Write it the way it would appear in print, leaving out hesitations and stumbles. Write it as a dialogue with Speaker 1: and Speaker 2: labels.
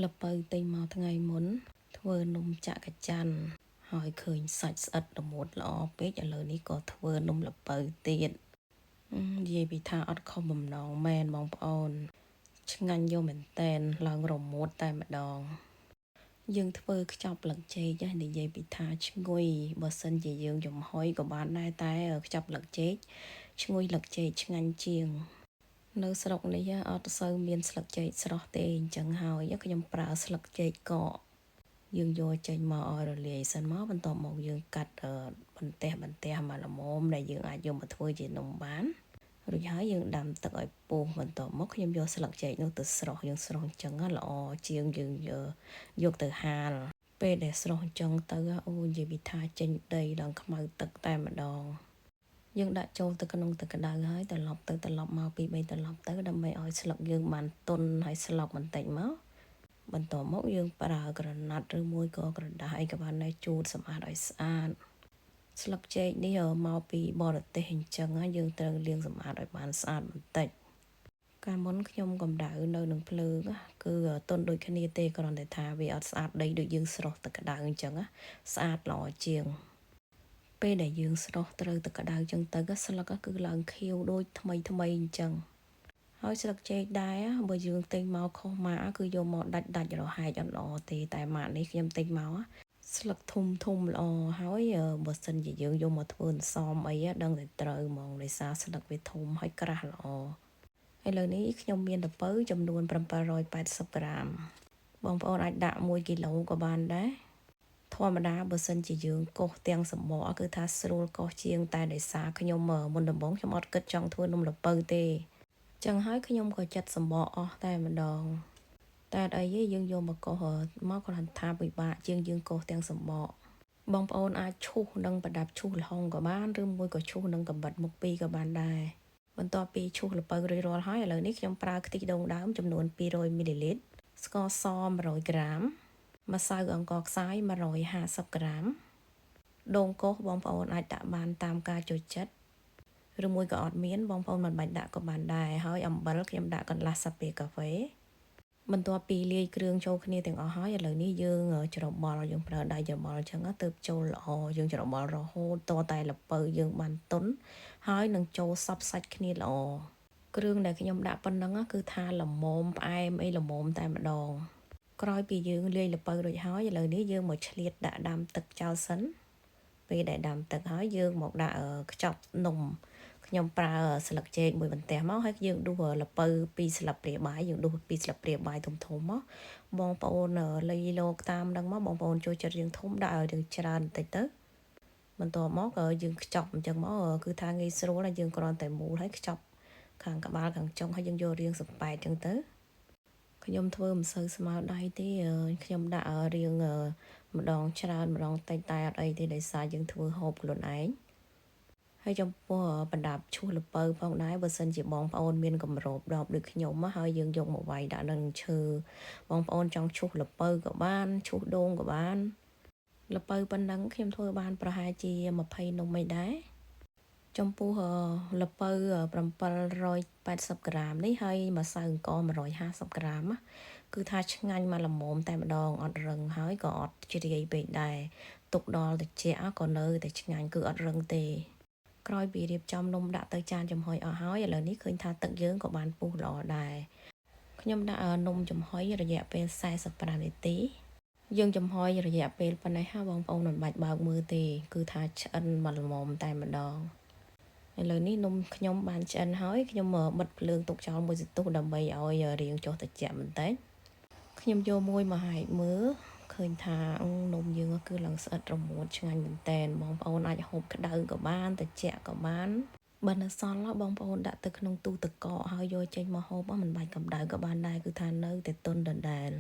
Speaker 1: លពៅទិញមកថ្ងៃមុនធ្វើនំចាក់កចាន់ហើយឃើញសាច់ស្អិតល្មួតល្អពេកឥឡូវនេះក៏ធ្វើនំលពៅទៀតនិយាយពីថាអត់ខុសបំណងមែនបងប្អូនឆ្ងាញ់យកមែនតែនឡើងរមួតតែម្ដងយើងធ្វើខ្ចប់លឹកចេកនិយាយពីថាឈ្ងុយបើសិនជាយើងចំហុយក៏បានដែរតែខ្ចប់លឹកចេកឈ្ងុយលឹកចេកឆ្ងាញ់ជាងនៅស្រុកនេះអត់សូវមានស្លឹកចេកស្រស់ទេអញ្ចឹងហើយខ្ញុំប្រើស្លឹកចេកកកយើងយកចេញមកឲ្យរលាយសិនមកបន្ទាប់មកយើងកាត់បន្ទះមកល្មមដែលយើងអាចយកមកធ្វើជានំបានរួចហើយយើងដាំទឹកឲ្យពុះបន្ទាប់មកខ្ញុំយកស្លឹកចេកនោះទៅស្រុះយើងស្រុះអញ្ចឹងល្អជាងយើងយកទៅហាលពេលដែលស្រុះអញ្ចឹងទៅអូនិយាយពីថាចេញដីឡើងខ្មៅទឹកតែម្ដងយើងដាក់ចូលទៅក្នុងទឹកក្តៅហើយត្រឡប់ទៅត្រឡប់មកពី3ត្រឡប់ទៅដើម្បីឲ្យស្លឹកយើងបានទន់ហើយស្លប់បន្តិចមកបន្ទាប់មកយើងប្រើក្រណាត់ឬមួយក៏ក្រដាសអីក៏បានដែរជូតសម្អាតឲ្យស្អាតស្លឹកចេកនេះមកពីបរទេសអញ្ចឹងយើងត្រូវលាងសម្អាតឲ្យបានស្អាតបន្តិចកាលមុនខ្ញុំកម្ដៅនៅនឹងភ្លើងគឺទន់ដូចគ្នាទេគ្រាន់តែថាវាអត់ស្អាតដីដូចយើងស្រុះទឹកក្តៅអញ្ចឹងស្អាតល្អជាងពេលដែលយើងស្រុះត្រូវទឹកក្តៅអញ្ចឹងទៅស្លឹកគឺឡើងខៀវដូចថ្មីអញ្ចឹងហើយស្លឹកចេកដែរបើយើងទិញមកខុសម៉ាកគឺយកមកដាច់រហែកអត់ល្អទេតែម៉ាកនេះខ្ញុំទិញមកស្លឹកធំល្អហើយបើសិនជាយើងយកមកធ្វើអន្សមអីដឹងតែត្រូវហ្មងដោយសារស្លឹកវាធំហើយក្រាស់ល្អឥឡូវនេះខ្ញុំមានល្ពៅចំនួន780ក្រាមបងប្អូនអាចដាក់1គីឡូក៏បានដែរធម្មតាបើសិនជាយើងកោសទាំងសម្បកគឺថាស្រួលកោសជាងតែដោយសារខ្ញុំមុនដំបូងខ្ញុំអត់គិតចង់ធ្វើនំល្ពៅទេចឹងហើយខ្ញុំក៏ចាត់សម្បកអស់តែម្ដងតែអីយើងយកមកកោសមកគ្រាន់ថាពិបាកជាងយើងកោសទាំងសម្បកបងប្អូនអាចឈូសនិងប្រដាប់ឈូសល្ហុងក៏បានឬមួយក៏ឈូសនឹងកាំបិតមុខពីរក៏បានដែរបន្ទាប់ពីឈូសល្ពៅរួចរាល់ហើយឥឡូវនេះខ្ញុំប្រើខ្ទិះដូងដើមចំនួន200មីលីលីត្រស្ករស100ក្រាមម្សៅអង្ករខ្សាយ150ក្រាមដូងកោសបងប្អូនអាចដាក់បានតាមការចូលចិត្តឬមួយក៏អត់មានបងប្អូនមិនបាច់ដាក់ក៏បានដែរហើយអំបិលខ្ញុំដាក់កន្លះស្លាបព្រាកាហ្វេបន្ទាប់ពីលាយគ្រឿងចូលគ្នាទាំងអស់ហើយឥឡូវនេះយើងច្របល់យើងប្រើដៃច្របល់អញ្ចឹងទើបចូលល្អយើងច្របល់រហូតតតែល្ពៅយើងបានទន់ហើយនឹងចូលសព្វសាច់គ្នាល្អគ្រឿងដែលខ្ញុំដាក់ប៉ុណ្ណឹងគឺថាល្មមផ្អែមអីល្មមតែម្ដងក្រោយពីយើងលាយល្ពៅរួចហើយឥឡូវនេះយើងមកឆ្លៀតដាក់ដាំទឹកចោលសិនពេលដែលដាំទឹកហើយយើងមកដាក់ខ្ចប់នំខ្ញុំប្រើស្លឹកចេកមួយបន្ទះមកហើយយើងដួសល្ពៅ2ស្លាបព្រាបាយយើងដួស2ស្លាបព្រាបាយធំមកបងប្អូនលៃលោកតាមហ្នឹងមកបងប្អូនចូលចិត្តរឿងធំដាក់ឲ្យរឿងច្រើនបន្តិចទៅបន្ទាប់មកយើងខ្ចប់អញ្ចឹងមកគឺថាងាយស្រួលហើយយើងគ្រាន់តែមូលហើយខ្ចប់ខាងក្បាលខាងចុងហើយយើងយករាងសំប៉ែតអញ្ចឹងទៅខ្ញុំធ្វើមិនសូវស្មើដៃទេខ្ញុំដាក់រាងម្ដងច្រើនម្ដងតិចតែអត់អីទេដោយសារយើងធ្វើហូបខ្លួនឯងហើយចំពោះប្រដាប់ឈូសល្ពៅផងដែរបើសិនជាបងប្អូនមានកម្របដបដូចខ្ញុំហើយយើងយកមកវាយដាក់នឹងឈើបងប្អូនចង់ឈូសល្ពៅក៏បានឈូសដូងក៏បានល្ពៅប៉ុណ្ណឹងខ្ញុំធ្វើបានប្រហែលជា20នំអីដែរចំពោះល្ពៅ780ក្រាមនេះហើយម្សៅអង្ករ150ក្រាមគឺថាឆ្ងាញ់មកល្មមតែម្ដងអត់រឹងហើយក៏អត់ជ្រាយពេកដែរទុកដល់ត្រជាក់ក៏នៅតែឆ្ងាញ់គឺអត់រឹងទេក្រោយពីរៀបចំនំដាក់ទៅចានចំហុយអស់ហើយឥឡូវនេះឃើញថាទឹកយើងក៏បានពុះល្អដែរខ្ញុំដាក់នំចំហុយរយៈពេល45នាទីយើងចំហុយរយៈពេលប៉ុណ្ណេះបងប្អូនមិនបាច់បើកមើលទេគឺថាឆ្អិនមកល្មមតែម្ដងឥឡូវនេះនំខ្ញុំបានឆ្អិនហើយខ្ញុំបិទភ្លើងទុកចោលមួយសន្ទុះដើម្បីឲ្យរាងចុះត្រជាក់បន្តិចខ្ញុំយកមួយមកហែកមើលឃើញថានំយើងគឺឡើងស្អិតរមួតឆ្ងាញ់មែនតែនបងប្អូនអាចហូបក្តៅក៏បានត្រជាក់ក៏បានបើនៅសល់បងប្អូនដាក់ទៅក្នុងទូទឹកកកហើយយកចេញមកហូបមិនបាច់កម្ដៅក៏បានដែរគឺថានៅតែទន់ដដែល